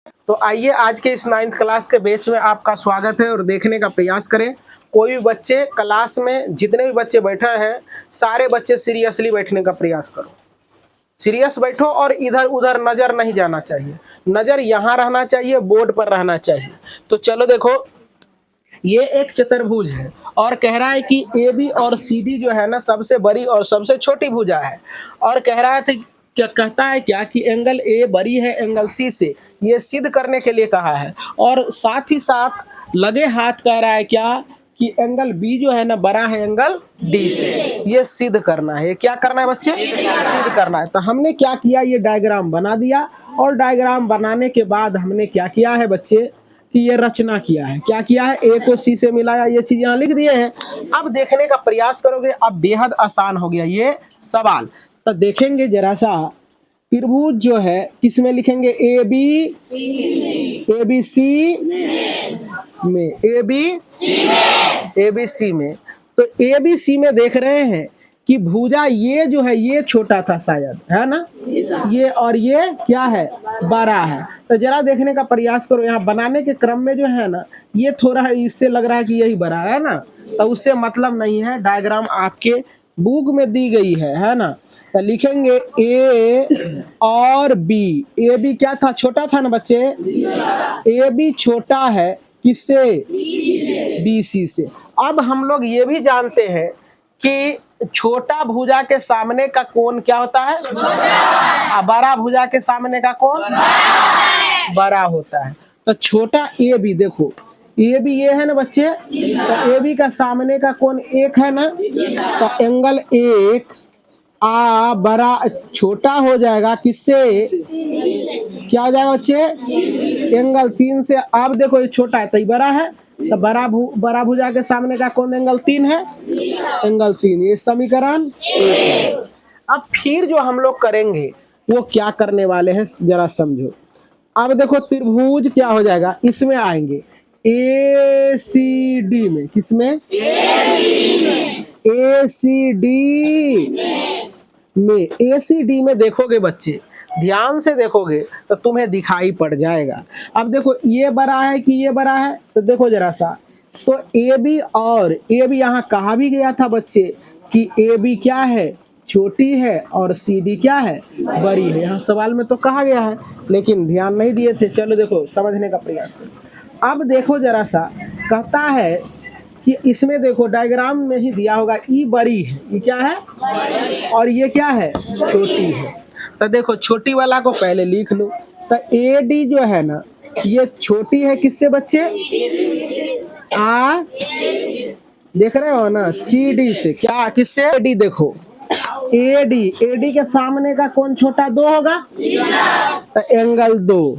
तो आइए आज के इस 9th क्लास के बैच में आपका स्वागत है और देखने का प्रयास करें। कोई भी बच्चे क्लास में जितने भी बच्चे बैठे हैं सारे बच्चे सीरियसली बैठने का प्रयास करो। सीरियस बैठो और इधर उधर नजर नहीं जाना चाहिए, नजर यहाँ रहना चाहिए, बोर्ड पर रहना चाहिए। तो चलो देखो, ये एक चतुर्भुज है और कह रहा है कि ए बी और सी डी जो है ना सबसे बड़ी और सबसे छोटी भुजा है। और कह रहा है क्या कहता है क्या कि एंगल ए बड़ी है एंगल सी से, ये सिद्ध करने के लिए कहा है। और साथ ही साथ लगे हाथ कह रहा है क्या कि एंगल बी जो है ना बड़ा है एंगल डी से, ये सिद्ध करना है। क्या करना है बच्चे? सिद्ध करना है। तो हमने क्या किया, ये डायग्राम बना दिया और डायग्राम बनाने के बाद हमने क्या किया है बच्चे कि ये रचना किया है। क्या किया है? ए को सी से मिलाया, ये चीज यहाँ लिख दिए हैं। अब देखने का प्रयास करोगे, अब बेहद आसान हो गया ये सवाल। तो देखेंगे जरा सा, त्रिभुज जो है किसमें लिखेंगे? ए बी सी में, ए बी सी में। तो ए बी सी में देख रहे हैं कि भुजा ये जो है ये छोटा था शायद, है ना, ये और ये क्या है? बड़ा है। तो जरा देखने का प्रयास करो, यहाँ बनाने के क्रम में जो है ना ये थोड़ा इससे लग रहा है कि यही बड़ा है ना, तो उससे मतलब नहीं है। डायग्राम आपके बुक में दी गई है ना। तो लिखेंगे ए और बी। ए बी क्या था? छोटा था ना बच्चे। ए बी छोटा है किससे? बी सी से। अब हम लोग ये भी जानते हैं कि छोटा भुजा के सामने का कोण क्या होता है? बड़ा भुजा के सामने का कोण बड़ा होता है। तो छोटा ए बी, देखो ए बी ये है ना बच्चे, तो ए बी का सामने का कोण एक है ना, तो एंगल एक बड़ा छोटा हो जाएगा किससे? क्या हो जाएगा बच्चे? एंगल 3 से। अब देखो ये छोटा है तो ये बड़ा है, तो बड़ा भुजा के सामने का कोण एंगल 3 है, एंगल 3। ये समीकरण। अब फिर जो हम लोग करेंगे वो क्या करने वाले हैं जरा समझो। अब देखो त्रिभुज क्या हो जाएगा, इसमें आएंगे ए सी डी में। किसमें? ए सी डी में। ए सी डी में देखोगे बच्चे, ध्यान से देखोगे तो तुम्हें दिखाई पड़ जाएगा। अब देखो ये बड़ा है कि ये बड़ा है, तो देखो जरा सा, तो ए बी और ए बी यहाँ कहा भी गया था बच्चे कि ए बी क्या है? छोटी है और सी डी क्या है? बड़ी है। यहाँ सवाल में तो कहा गया है लेकिन ध्यान नहीं दिए थे। चलो देखो समझने का प्रयास करो। अब देखो जरा सा, कहता है कि इसमें देखो डायग्राम में ही दिया होगा ई बड़ी है, ये क्या है? और ये क्या है? छोटी है। तो देखो छोटी वाला को पहले लिख लो। तो ए डी जो है ना ये छोटी है किससे बच्चे? देख रहे हो ना, सी डी से। क्या किससे? A D. देखो ए डी के सामने का कौन छोटा? 2 होगा, तो एंगल 2।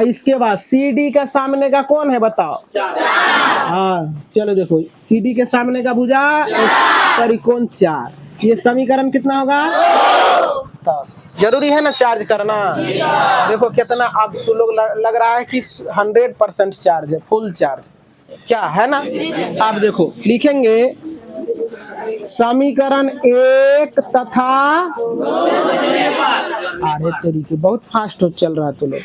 इसके बाद सी डी का सामने का कौन है बताओ? 4। चलो देखो सी डी के सामने का भुजा त्रिकोण 4। ये समीकरण कितना होगा? तो जरूरी है ना चार्ज करना। देखो कितना अब तो लोग लग रहा है कि 100% चार्ज है, फुल चार्ज क्या है ना। आप देखो लिखेंगे समीकरण 1 तथा, अरे तरीके बहुत फास्ट चल रहा है, तो लोग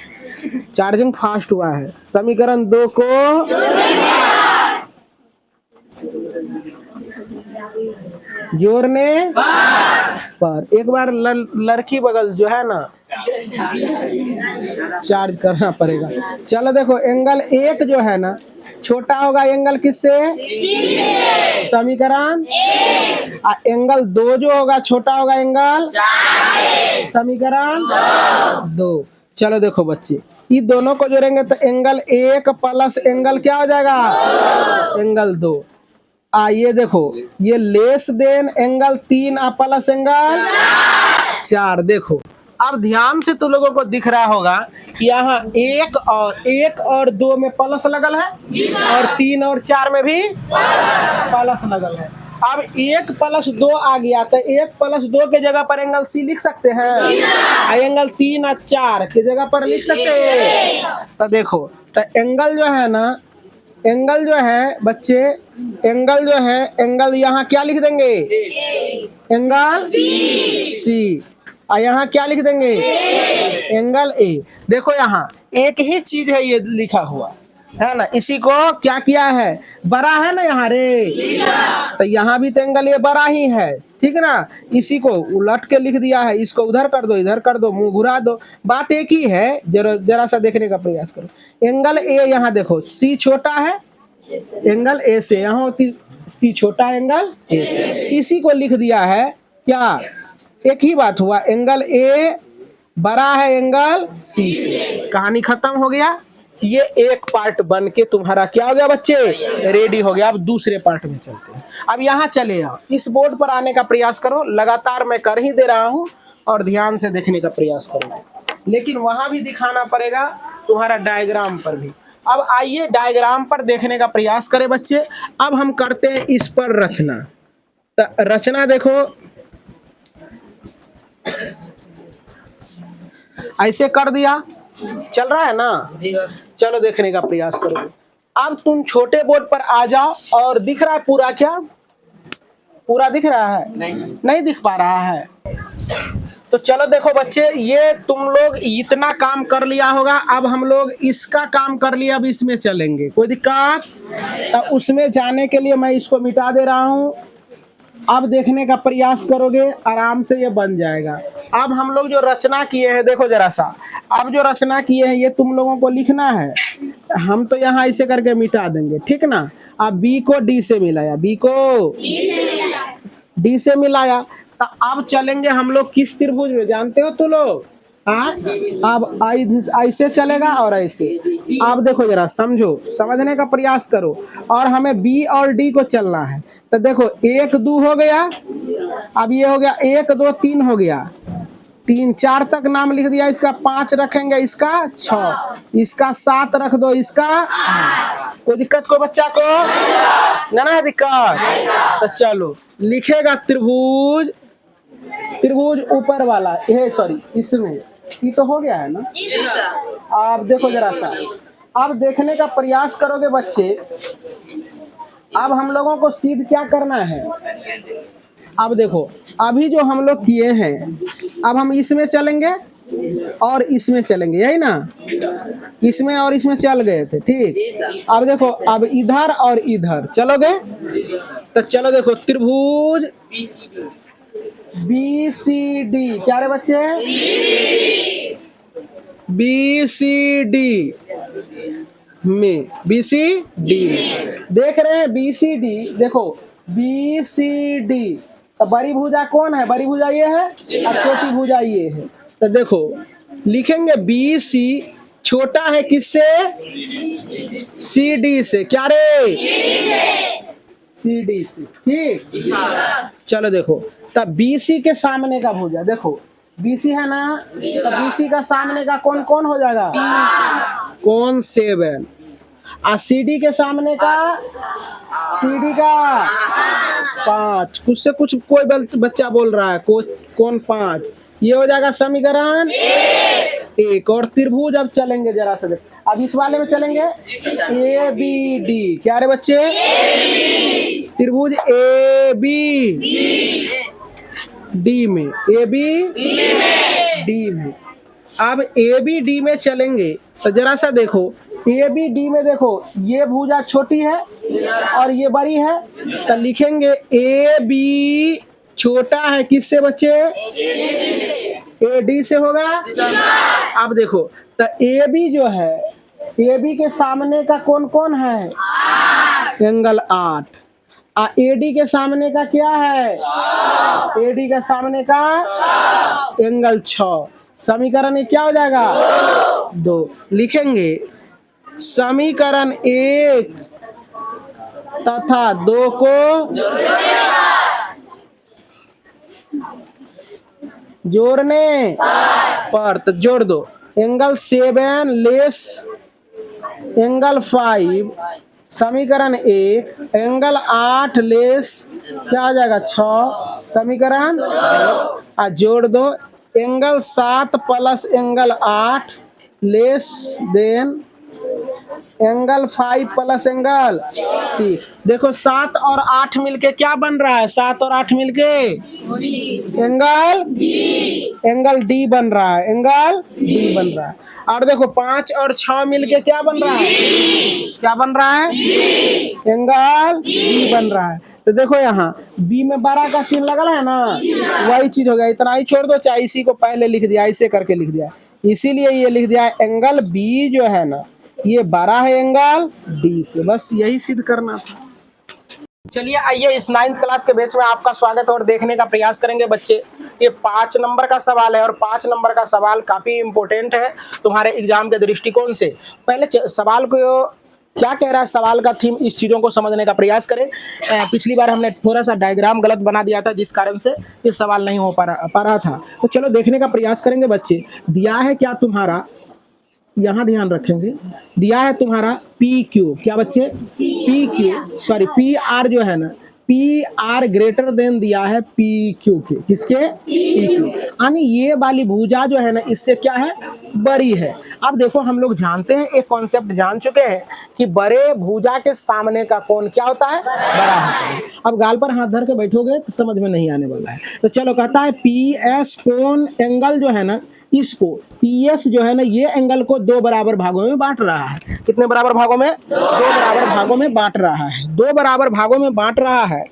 चार्जिंग फास्ट हुआ है। समीकरण 2 को जोड़ने पर एक बार लड़की बगल जो है ना चार्ज करना पड़ेगा। चलो देखो एंगल 1 जो है ना छोटा होगा एंगल किससे? समीकरण। एंगल 2 जो होगा छोटा होगा एंगल समीकरण 2। चलो देखो बच्चे, ये दोनों को जोड़ेंगे तो एंगल 1 प्लस एंगल क्या हो जाएगा? एंगल 2। ये देखो ये less than angle 3 plus angle 4। देखो अब ध्यान से तो लोगों को दिख रहा होगा कि यहाँ 1 और 2 में प्लस लगल है और 3 और 4 में भी प्लस लगल है। अब 1 + 2 आ गया तो 1 + 2 के जगह पर एंगल सी लिख सकते हैं, एंगल 3 और 4 के जगह पर लिख सकते हैं। तो देखो तो एंगल जो है ना, एंगल जो है बच्चे, एंगल जो है, एंगल यहाँ क्या लिख देंगे? Angle C. और यहाँ क्या लिख देंगे? Angle A. देखो यहाँ एक ही चीज है ये लिखा हुआ है ना। इसी को क्या किया है, बड़ा है ना यहाँ रे, तो यहाँ भी तो एंगल ये बड़ा ही है, ठीक ना। इसी को उलट के लिख दिया है, इसको उधर कर दो, इधर कर दो, मुंह घुरा दो, बात एक ही है। जरा जरा सा देखने का प्रयास करो। एंगल ए यहाँ देखो, सी छोटा है एंगल ए से, यहाँ होती सी छोटा एंगल ए से, इसी को लिख दिया है क्या, एक ही बात हुआ, एंगल ए बड़ा है एंगल सी से, कहानी खत्म हो गया। ये एक पार्ट बन के तुम्हारा क्या हो गया बच्चे, रेडी हो गया। अब दूसरे पार्ट में चलते हैं। अब यहाँ चले आओ, इस बोर्ड पर आने का प्रयास करो, लगातार मैं कर ही दे रहा हूँ और ध्यान से देखने का प्रयास करो, लेकिन वहां भी दिखाना पड़ेगा तुम्हारा डायग्राम पर भी। अब आइए डायग्राम पर देखने का प्रयास करें बच्चे। अब हम करते हैं इस पर रचना। तो रचना देखो, ऐसे कर दिया, चल रहा है ना, चलो देखने का प्रयास करो। अब तुम छोटे बोर्ड पर आ जाओ और दिख रहा है पूरा, क्या पूरा दिख रहा है, नहीं दिख पा रहा है। तो चलो देखो बच्चे, ये तुम लोग इतना काम कर लिया होगा, अब हम लोग इसका काम कर लिया, अब इसमें चलेंगे, कोई दिक्कत। तो उसमें जाने के लिए मैं इसको मिटा दे रहा हूँ। अब देखने का प्रयास करोगे, आराम से ये बन जाएगा। अब हम लोग जो रचना किए हैं, देखो जरा सा, अब जो रचना किए हैं ये तुम लोगों को लिखना है। हम तो यहाँ ऐसे करके मिटा देंगे, ठीक ना। अब बी को डी से मिलाया, बी को डी से मिलाया, तो अब चलेंगे हम लोग किस त्रिभुज में, जानते हो तो लोग, हाँ। अब ऐसे चलेगा और ऐसे। अब देखो जरा समझो, समझने का प्रयास करो, और हमें बी और डी को चलना है। तो देखो 1 2 हो गया, अब ये हो गया 1 2 3 हो गया, 3 4 तक नाम लिख दिया, इसका 5 रखेंगे, इसका 6, इसका 7 रख दो, इसका 8। कोई दिक्कत कोई बच्चा को ना है दिक्कत। तो चलो लिखेगा त्रिभुज, त्रिभुज ऊपर वाला, ये सॉरी इसमें ये तो हो गया है ना। आप देखो जरा सा, अब देखने का प्रयास करोगे बच्चे। अब हम लोगों को सीध क्या करना है, अब देखो अभी जो हम लोग किए हैं, अब हम इसमें चलेंगे और इसमें चलेंगे, यही ना, इसमें और इसमें चल गए थे, ठीक। अब देखो, अब इधर और इधर चलोगे, तो चलो देखो त्रिभुज बी सी डी, क्या रे बच्चे, बी सी डी में, बी सी डी में देख रहे हैं, बी सी डी देखो, बी सी डी। तो बड़ी भुजा कौन है, बड़ी भुजा ये है और छोटी भुजा ये है। तो देखो लिखेंगे बी सी छोटा है किससे, सी डी से, क्या रे, सी डी से, ठीक। चलो देखो, तब बीसी के सामने का भुजा, देखो बीसी है ना, तो बीसी का सामने का कौन कौन हो जाएगा, कौन 7, और सीडी के सामने का, सीडी का 5, कुछ से कुछ कोई बच्चा बोल रहा है कौन 5, ये हो जाएगा समीकरण 1। और त्रिभुज अब चलेंगे जरा सा, अब इस वाले में चलेंगे ए बी डी, क्या रे बच्चे, त्रिभुज ए बी डी में, ए बी डी में। अब ए बी डी में चलेंगे, तो जरा सा देखो ए बी डी में, देखो ये भुजा छोटी है और ये बड़ी है, तो लिखेंगे ए बी छोटा है किससे बच्चे, ए डी से होगा। अब देखो तो ए बी जो है, ए बी के सामने का कौन कौन है, एंगल 8, ए डी के सामने का क्या है, ए डी के सामने का एंगल 6। समीकरण क्या हो जाएगा, 2। लिखेंगे समीकरण 1 तथा 2 को जोड़ने पर, तो जोड़ दो, एंगल 7 लेस एंगल 5, समीकरण 1, एंगल 8 लेस क्या आ जाएगा 6, समीकरण जोड़ दो, angle 7 plus angle 8 less than angle 5 plus angle C. देखो 7 और 8 मिलके क्या बन रहा है? 7 और 8 मिलके एंगल एंगल डी बन रहा है, एंगल डी बन रहा है। और देखो 5 और 6 मिलके क्या बन रहा है? क्या बन रहा है? एंगल डी बन रहा है। तो देखो यहाँ बी में 12 का चिन्ह लगा है ना, वही चीज हो गया। इतना ही छोड़ दो, चाहे इसी को पहले लिख दिया, ऐसे करके लिख दिया, इसीलिए ये लिख दिया एंगल बी जो है ना ये 12 है एंगल डी से। बस यही सिद्ध करना था। चलिए आइए, इस 9th क्लास के बैच में आपका स्वागत और देखने का प्रयास करेंगे बच्चे। ये 5 नंबर का सवाल है और 5 नंबर का सवाल काफी इंपॉर्टेंट है तुम्हारे एग्जाम के दृष्टिकोण से। पहले सवाल को क्या कह रहा है, सवाल का थीम, इस चीजों को समझने का प्रयास करें। पिछली बार हमने थोड़ा सा डायग्राम गलत बना दिया था, जिस कारण से ये सवाल नहीं हो पा रहा था। तो चलो देखने का प्रयास करेंगे बच्चे। दिया है क्या तुम्हारा, यहाँ ध्यान रखेंगे, दिया है तुम्हारा पी क्यू। क्या बच्चे? P Q, sorry P R जो है ना, पी आर ग्रेटर देन दिया है पी क्यू के। किसके? P Q. यानी ये वाली भुजा जो है ना इससे क्या है? बड़ी है। अब देखो हम लोग जानते हैं, एक कॉन्सेप्ट जान चुके हैं कि बड़े भुजा के सामने का कोण क्या होता है? बड़ा होता है। अब गाल पर हाथ धर के बैठोगे तो समझ में नहीं आने वाला है। तो चलो कहता है पी एस कोण एंगल जो है ना, इसको पी एस जो है ना ये एंगल को 2 बराबर भागों में बांट रहा है। कितने बराबर भागों में? 2 बराबर भागों में बांट रहा है। 2 बराबर भागों में बांट रहा है।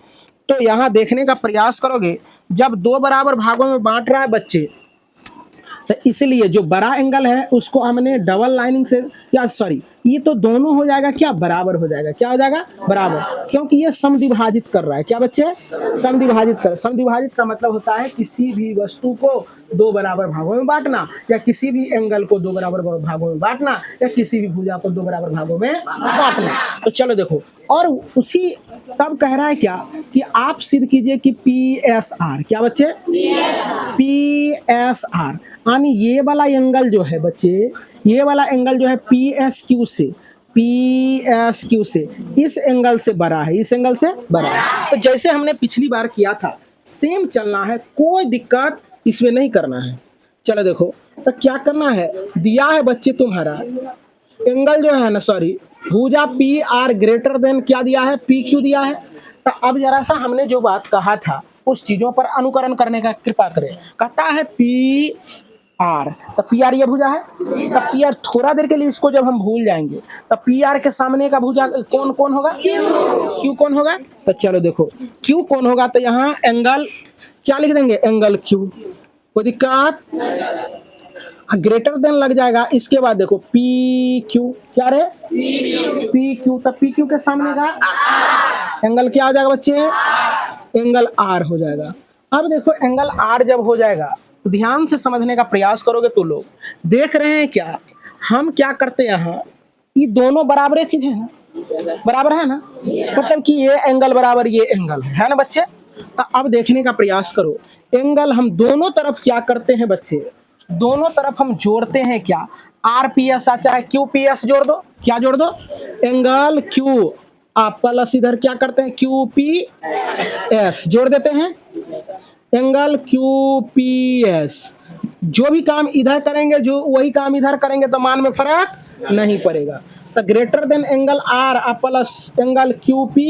तो यहाँ देखने का प्रयास करोगे, जब 2 बराबर भागों में बांट रहा है बच्चे, तो इसलिए जो बड़ा एंगल है उसको हमने डबल लाइनिंग से, या सॉरी ये तो दोनों हो जाएगा क्या? बराबर हो जाएगा। क्या हो जाएगा? बराबर, क्योंकि ये समद्विभाजित कर रहा है। क्या बच्चे? समद्विभाजित कर। समद्विभाजित का मतलब होता है किसी भी वस्तु को 2 बराबर भागों में बांटना, या किसी भी एंगल को 2 बराबर भागों में बांटना, या किसी भी भुजा को 2 बराबर भागों में बांटना। तो चलो देखो, और उसी तब कह रहा है क्या कि आप सिद्ध कीजिए कि पी एस आर। क्या बच्चे? पी एस आर, यानी ये वाला एंगल जो है बच्चे, ये वाला एंगल जो है पी एस क्यू से, पी एस क्यू से इस एंगल से बड़ा है, इस एंगल से बड़ा है। तो जैसे हमने पिछली बार किया था सेम चलना है, कोई दिक्कत इसमें नहीं करना है। चलो देखो तो क्या करना है, दिया है बच्चे तुम्हारा एंगल जो है ना, सॉरी भुजा पी आर ग्रेटर देन क्या दिया है? पी क्यू दिया है। तो अब जरा सा हमने जो बात कहा था उस चीजों पर अनुकरण करने का कृपा करें। कहता है पी आर, तो पी आर ये भुजा है। तब पी आर, थोड़ा देर के लिए इसको जब हम भूल जाएंगे तब पी आर के सामने का भुजा कौन कौन होगा? क्यू कौन होगा? तो चलो देखो क्यू कौन होगा, तो यहाँ एंगल क्या लिख देंगे? Angle Q. कोई दिक्कत? ग्रेटर देन लग जाएगा। इसके बाद देखो पी क्यू, क्या रे? P Q. तब पी क्यू के सामने का एंगल क्या हो जाएगा बच्चे? एंगल आर हो जाएगा। अब देखो एंगल आर जब हो जाएगा तो ध्यान से समझने का प्रयास करोगे तो लोग देख रहे हैं क्या, हम क्या करते हैं यहाँ, ये दोनों बराबर चीज है ना, बराबर है ना, मतलब कि ये एंगल बराबर ये एंगल है ना बच्चे। अब देखने का प्रयास करो, एंगल हम दोनों तरफ क्या करते हैं बच्चे, दोनों तरफ हम जोड़ते हैं क्या? आर पी एस चाहे क्यू पी एस जोड़ दो। क्या जोड़ दो? एंगल क्यू, आप प्लस इधर क्या करते हैं? क्यू पी एस जोड़ देते हैं, एंगल क्यू पी एस। जो भी काम इधर करेंगे जो वही काम इधर करेंगे तो मान में फर्क नहीं पड़ेगा। तो greater than angle R plus angle Q P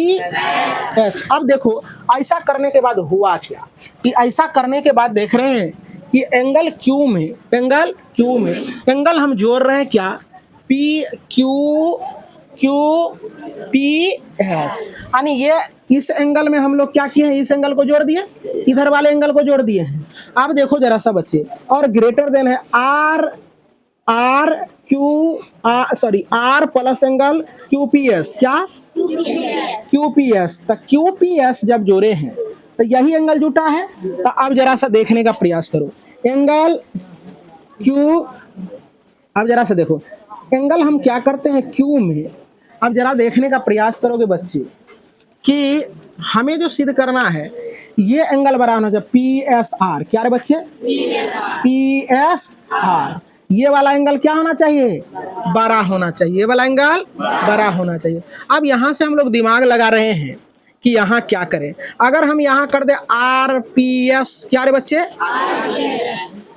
S. अब देखो ऐसा करने के बाद हुआ क्या कि ऐसा करने के बाद देख रहे हैं कि एंगल क्यू में, एंगल क्यू में एंगल हम जोड़ रहे हैं क्या? P Q Q P S, यानी ये इस एंगल में हम लोग क्या किए हैं? इस एंगल को जोड़ दिए, इधर वाले एंगल को जोड़ दिए हैं। अब देखो जरा सा बच्चे, और ग्रेटर देन है R, R Q sorry R plus angle Q P S. क्या? Q P S. तो क्यू पी एस जब जोड़े हैं तो यही एंगल जुटा है। तो अब जरा सा देखने का प्रयास करो, एंगल क्यू, अब जरा सा देखो एंगल हम क्या करते हैं क्यू में। अब जरा देखने का प्रयास करोगे बच्चे कि हमें जो सिद्ध करना है ये एंगल बराबर होना चाहिए पी एस आर। क्या रे बच्चे? P S R. ये वाला एंगल क्या होना चाहिए? बड़ा होना चाहिए। ये वाला एंगल बड़ा होना चाहिए। अब यहाँ से हम लोग दिमाग लगा रहे हैं कि यहाँ क्या करें। अगर हम यहाँ कर दे आर पी एस, क्या रे बच्चे?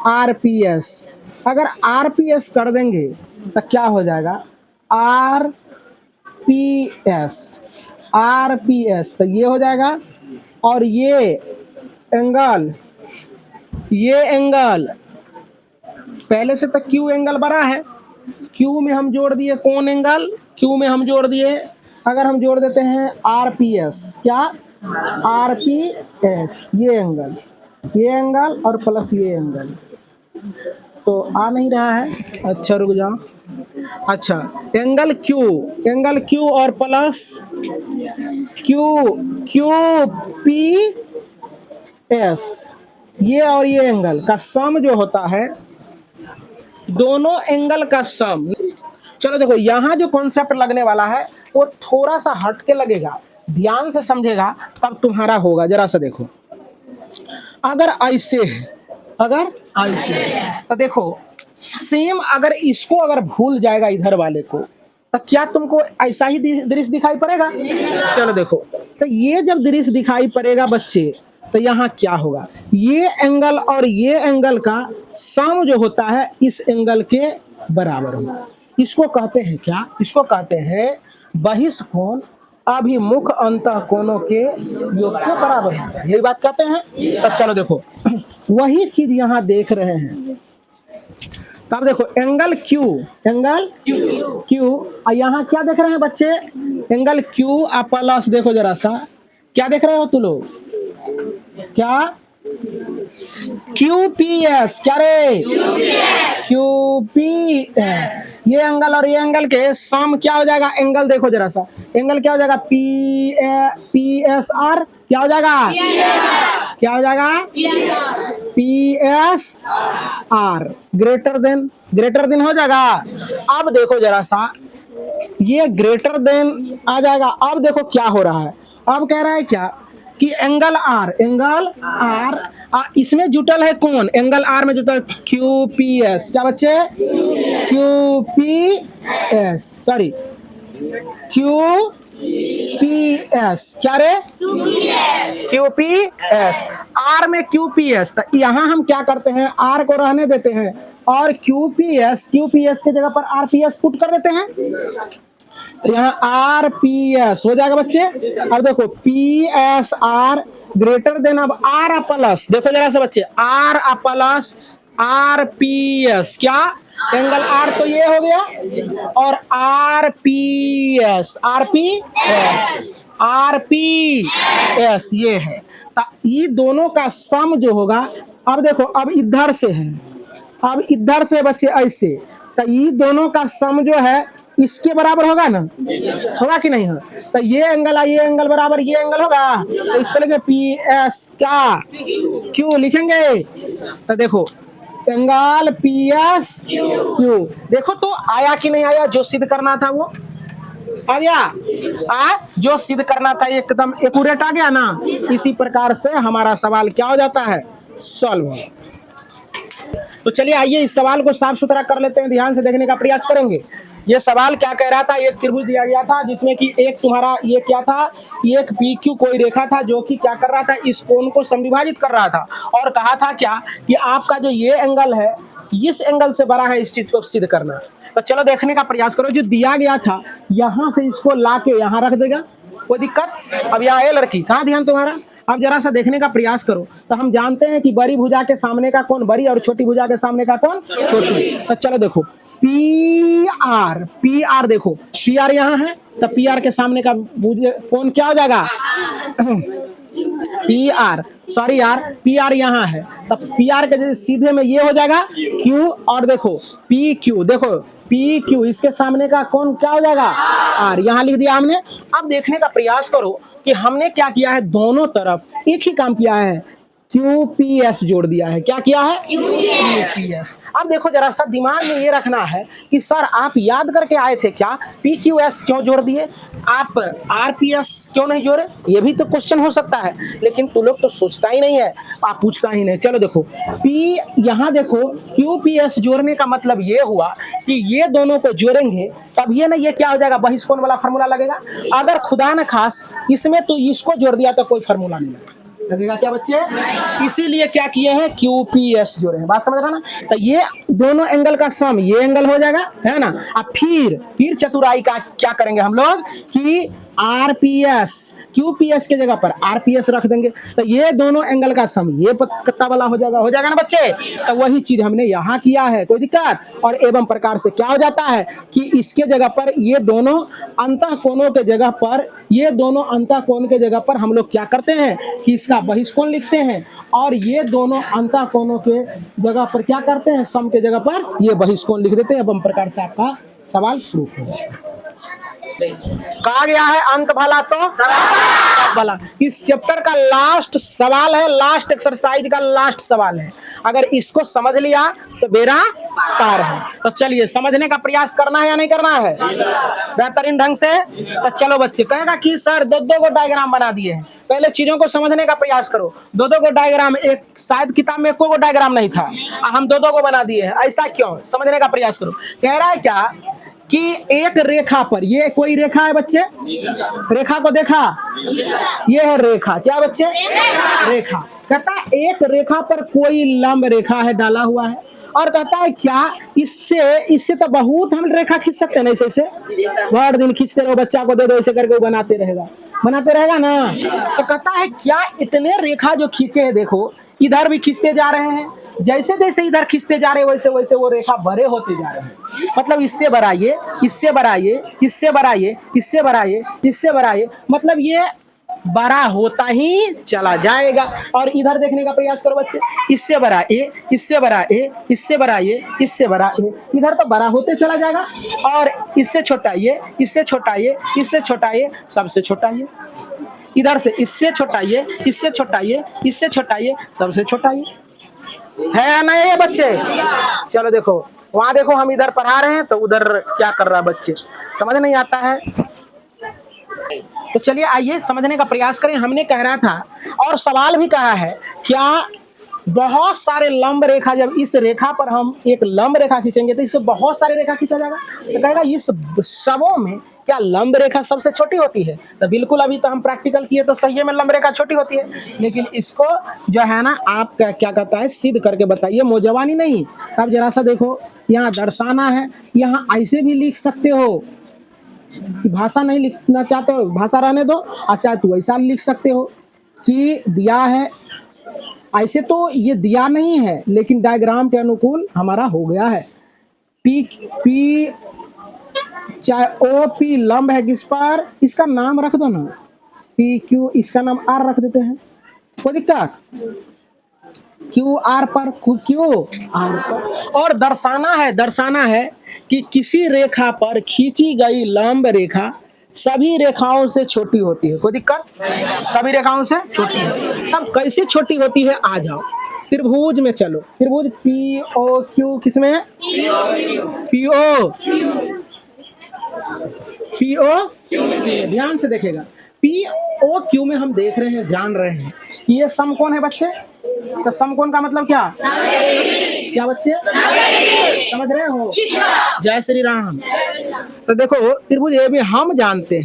R P S. अगर आर पी एस कर देंगे तो क्या हो जाएगा? RPS तो ये हो जाएगा। और ये एंगल पहले से तो Q एंगल बड़ा है, Q में हम जोड़ दिए कौन एंगल, Q में हम जोड़ दिए, अगर हम जोड़ देते हैं RPS, क्या RPS, ये एंगल और प्लस ये एंगल, तो आ नहीं रहा है। अच्छा रुक जाओ। अच्छा एंगल Q और प्लस QPS, ये और ये एंगल का सम जो होता है, दोनों एंगल का सम। चलो देखो यहाँ जो कॉन्सेप्ट लगने वाला है वो थोड़ा सा हट के लगेगा, ध्यान से समझेगा तब तुम्हारा होगा। जरा सा देखो, अगर ऐसे है, तो देखो सेम अगर इसको अगर भूल जाएगा इधर वाले को, तो क्या तुमको ऐसा ही दृश्य दिखाई पड़ेगा? चलो देखो, तो ये जब दृश्य दिखाई पड़ेगा बच्चे, तो यहाँ क्या होगा, ये एंगल और ये एंगल का सम जो होता है इस एंगल के बराबर होगा। इसको कहते हैं क्या? इसको कहते हैं बहिष्कोण अभिमुख अंतः कोणों के योग के बराबर होता है, यही बात कहते हैं। तब चलो देखो वही चीज यहाँ देख रहे हैं। तब देखो एंगल Q और यहाँ क्या देख रहे हैं बच्चे, एंगल Q और प्लस, देखो जरा सा क्या देख रहे हो तुम लोग, क्या QPS, क्या रे QPS, ये एंगल और ये एंगल के सम क्या हो जाएगा, एंगल देखो जरा सा, एंगल क्या हो जाएगा PSR, क्या हो जाएगा PSR ग्रेटर देन हो जाएगा। अब देखो जरा सा, ये ग्रेटर देन आ जाएगा। अब देखो क्या हो रहा है, अब कह रहा है क्या कि एंगल R इसमें जुटल है कौन, एंगल R में जुटल QPS, क्या बच्चे QPS, क्या रे QPS, R में QPS, तो यहाँ हम क्या करते हैं, R को रहने देते हैं और QPS के जगह पर RPS पुट कर देते हैं, तो यहाँ RPS हो जाएगा बच्चे। अब देखो PSR ग्रेटर देन, अब R प्लस, देखो जरा सा बच्चे, R प्लस RPS, क्या एंगल R तो ये हो गया, और RPS ये है, तो ये दोनों का सम जो होगा, अब देखो अब इधर से है, अब इधर से बच्चे ऐसे, तो ये दोनों का सम जो है इसके बराबर होगा ना, होगा कि नहीं होगा, तो ये एंगल बराबर ये एंगल होगा, तो इसको लिखे PS क्या Q लिखेंगे, तो देखो एंगल PS Q, देखो तो आया कि नहीं आया, जो सिद्ध करना था वो आ गया, जो सिद्ध करना था एकदम एक्यूरेट आ गया ना। इसी प्रकार से हमारा सवाल क्या हो जाता है, सॉल्व। तो चलिए आइए इस सवाल को साफ सुथरा कर लेते हैं, ध्यान से देखने का प्रयास करेंगे। ये सवाल क्या कह रहा था, एक त्रिभुज दिया गया था जिसमें कि एक तुम्हारा ये क्या था, एक PQ कोई रेखा था जो कि क्या कर रहा था, इस कोण को समविभाजित कर रहा था, और कहा था क्या कि आपका जो ये एंगल है इस एंगल से बड़ा है, इस चीज को सिद्ध करना। तो चलो देखने का प्रयास करो, जो दिया गया था यहाँ से इसको ला के यहाँ रख देगा, कोई दिक्कत। अब यहाँ है लड़की, कहाँ ध्यान तुम्हारा, अब जरा सा देखने का प्रयास करो, तो हम जानते हैं कि बड़ी भुजा के सामने का कौन बड़ी और छोटी भुजा के सामने का कौन छोटी। तो चलो देखो PR देखो, PR यहाँ है, तो PR के सामने का कौन क्या हो जाएगा PR यहाँ है, तब PR के सीधे में ये हो जाएगा Q, और देखो PQ इसके सामने का कौन क्या हो जाएगा R, यहाँ लिख दिया हमने। अब देखने का प्रयास करो कि हमने क्या किया है, दोनों तरफ एक ही काम किया है, QPS जोड़ दिया है, क्या किया है QPS। अब देखो जरा सा दिमाग में ये रखना है कि सर आप याद करके आए थे क्या, PQS क्यों जोड़ दिए, आप RPS क्यों नहीं जोड़े, ये भी तो क्वेश्चन हो सकता है, लेकिन तू लोग तो सोचता ही नहीं है, आप पूछता ही नहीं। चलो देखो यहाँ देखो QPS जोड़ने का मतलब ये हुआ कि ये दोनों को जोड़ेंगे तब ये ना ये क्या हो जाएगा, बहिष्कोण वाला फार्मूला लगेगा। अगर खुदा न खास इसमें तो इसको जोड़ दिया तो कोई फार्मूला नहीं लगेगा, लगेगा क्या बच्चे? इसीलिए क्या किए हैं, QPS जोड़े हैं। बात समझ रहे ना? तो ये दोनों एंगल का सम ये एंगल हो जाएगा, है ना। अब फिर चतुराई का क्या करेंगे हम लोग कि RPS, QPS के जगह पर RPS रख देंगे, तो ये दोनों एंगल का सम ये कितना वाला हो जाएगा ना बच्चे। तो वही चीज हमने यहाँ किया है, कोई दिक्कत? और एवं प्रकार से क्या हो जाता है कि इसके जगह पर ये दोनों अंतःकोणों के जगह पर के जगह पर हम लोग क्या करते हैं कि इसका बहिष्कोण लिखते हैं, और ये दोनों अंतःकोणों के जगह पर क्या करते हैं, सम के जगह पर ये बहिष्कोण लिख देते हैं। एवं प्रकार से आपका सवाल प्रूफ हो जाएगा। कहा गया है अंत भला तो सब भला। इस चैप्टर का लास्ट सवाल है, लास्ट एक्सरसाइज का लास्ट सवाल है। अगर इसको समझ लिया तो बेड़ा पार है। तो चलिए समझने का प्रयास करना है या नहीं करना है बेहतरीन ढंग से। तो चलो बच्चे, कहेगा कि सर दो को डायग्राम बना दिए हैं, पहले चीजों को समझने का प्रयास करो। दो को डायग्राम, एक शायद किताब में को डायग्राम नहीं था, हम दो को बना दिए हैं, ऐसा क्यों? समझने का प्रयास करो। कह रहा है क्या कि एक रेखा पर, ये कोई रेखा है बच्चे, रेखा को देखा, ये है रेखा, क्या बच्चे? रेखा। कहता है एक रेखा पर कोई लंब रेखा है डाला हुआ है, और कहता है क्या इससे तो बहुत हम रेखा खींच सकते हैं ना, ऐसे भर दिन खींचते रहो, बच्चा को दे दो ऐसे करके वो बनाते रहेगा ना। तो कहता है क्या इतने रेखा जो खींचे हैं, देखो इधर भी खींचते जा रहे हैं, जैसे जैसे इधर खींचते जा रहे हैं वैसे वैसे वो रेखा बड़े होते जा रहे हैं। मतलब इससे बड़ा ये, इससे बड़ा ये, इससे बड़ा ये, इससे बड़ा ये, इससे बड़ा ये, मतलब ये बड़ा होता ही चला जाएगा। और इधर देखने का प्रयास करो बच्चे, इससे बड़ा ए, इससे बड़ा ए, इससे बड़ा ये, इससे बड़ा ए, इधर तो बड़ा होते चला जाएगा। और इससे छोटा ये, इससे छोटा ये, इससे छोटा ये, सबसे छोटा ये, इधर से इससे छोटा ये, इससे छोटा ये, इससे छोटा ये, सबसे छोटा ये, है ना ये बच्चे। चलो देखो वहां देखो, हम इधर पढ़ा रहे हैं तो उधर क्या कर रहा है बच्चे, समझ नहीं आता है। तो चलिए आइए समझने का प्रयास करें। हमने कह रहा था और सवाल भी कहा है, क्या बहुत सारे लंब रेखा, जब इस रेखा पर हम एक लंब रेखा खींचेंगे तो इससे बहुत सारे रेखा खींचा जाएगा। तो कहेगा इस सबों में क्या लंब रेखा सबसे छोटी होती है? तो बिल्कुल, अभी तो हम प्रैक्टिकल किए तो सही में लंब रेखा छोटी होती है, लेकिन इसको जो है ना आप क्या कहता है सिद्ध करके बताइए, मौजवानी नहीं। अब जरा सा देखो, यहाँ दर्शाना है, यहाँ ऐसे भी लिख सकते हो, भाषा नहीं लिखना चाहते हो भाषा रहने दो, अच्छा तो ऐसा लिख सकते हो कि दिया है। ऐसे तो ये दिया नहीं है, लेकिन डायग्राम के अनुकूल हमारा हो गया है। पी चाहे OP लंब है किस पर, इसका नाम रख दो ना, PQ, इसका नाम R रख देते हैं, कोई दिक्कत? QR पर, QR पर। और दर्शाना है कि किसी रेखा पर खींची गई लंब रेखा सभी रेखाओं से छोटी होती है। कोई दिक्कत? सभी रेखाओं से छोटी है। तब कैसे छोटी होती है, आ जाओ त्रिभुज में चलो। त्रिभुज POQ किसमें है? PO ध्यान से देखेगा, POQ में हम देख रहे हैं, जान रहे हैं कि ये समकोण है बच्चे। तो समकोण का मतलब क्या बच्चे समझ रहे हो? जय श्री राम। तो देखो त्रिभुज ए भी हम जानते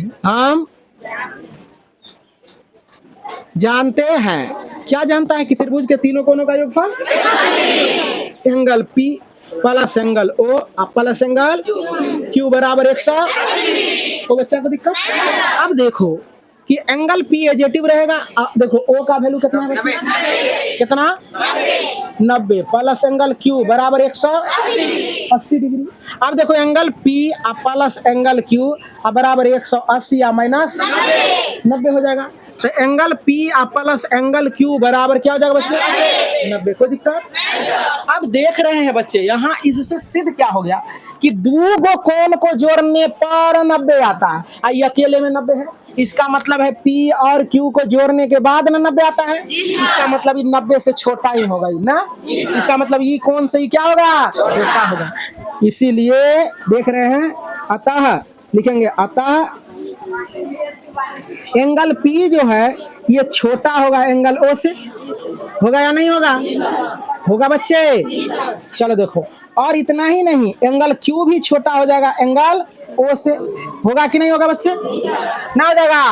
हैं, क्या जानता है कि त्रिभुज के तीनों कोणों का योगफल angle P plus angle O plus angle Q बराबर 100। तो बच्चा को दिक्कत? अब देखो कि एंगल P एजेटिव रहेगा। देखो O का वैल्यू कितना है बच्चे? कितना? 90 प्लस एंगल Q बराबर 180 डिग्री। अब देखो angle P plus angle Q बराबर 180 या माइनस 90 हो जाएगा। तो angle P plus angle Q बराबर क्या हो जाएगा बच्चे? 90। कोई दिक्कत? अब देख रहे हैं बच्चे, यहाँ इससे सिद्ध क्या हो गया कि दो कोण को जोड़ने पर 90 आता है। ये अकेले में 90 है, इसका मतलब है P और Q को जोड़ने के बाद ना 90 आता है। इसका मतलब ये 90 से छोटा ही होगा ना। इसका मतलब ये कोण से ही क्या होगा? छोटा होगा। इसीलिए देख रहे हैं, अतः लिखेंगे, अतः एंगल P जो है ये छोटा होगा एंगल O से। होगा या नहीं होगा? होगा बच्चे। चलो देखो, और इतना ही नहीं, एंगल Q भी छोटा हो जाएगा एंगल O से। होगा कि नहीं होगा बच्चे? ना हो जाएगा।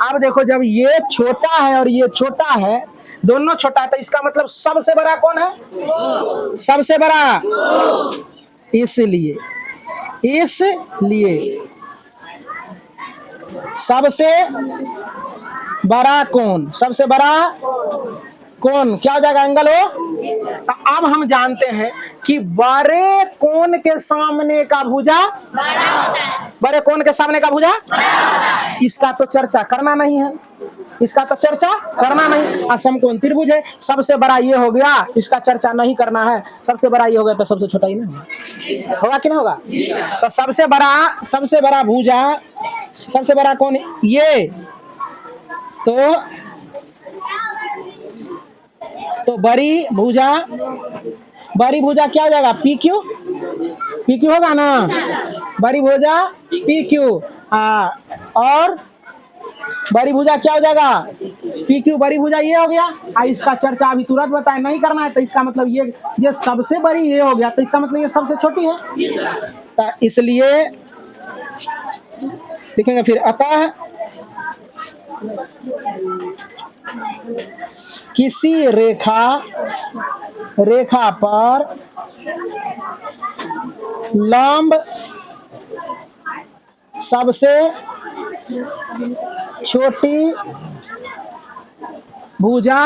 अब देखो जब ये छोटा है और ये छोटा है, दोनों छोटा है, तो इसका मतलब सबसे बड़ा कौन है? सबसे बड़ा। इसलिए सबसे बड़ा कौन? सबसे बड़ा कौन क्या हो जाएगा? एंगल हो। तो अब हम जानते हैं कि बड़े कोण के सामने का भुजा बड़ा होता है। बड़े कोण के सामने का भुजा बड़ा होता है। इसका तो चर्चा करना नहीं है, इसका तो चर्चा करना नहीं। असमकोण त्रिभुज है, सबसे बड़ा ये हो गया, इसका चर्चा नहीं करना है। सबसे बड़ा ये हो गया तो सबसे छोटा ही ना होगा कि नहीं होगा? तो सबसे बड़ा भुजा, सबसे बड़ा कौन? ये तो बड़ी भुजा क्या हो जाएगा? पी क्यू होगा ना। बड़ी भुजा पी क्यू, और बड़ी भुजा क्या हो जाएगा? P Q. बड़ी भुजा ये हो गया। इसका चर्चा अभी तुरंत बताए नहीं करना है, तो इसका मतलब ये सबसे बड़ी ये हो गया, तो इसका मतलब ये सबसे छोटी है। तो इसलिए लिखेंगे फिर, अतः किसी रेखा पर लंब सबसे छोटी भुजा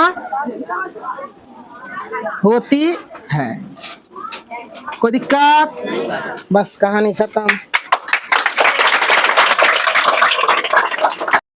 होती है। कोई दिक्कत? बस कहानी खत्म।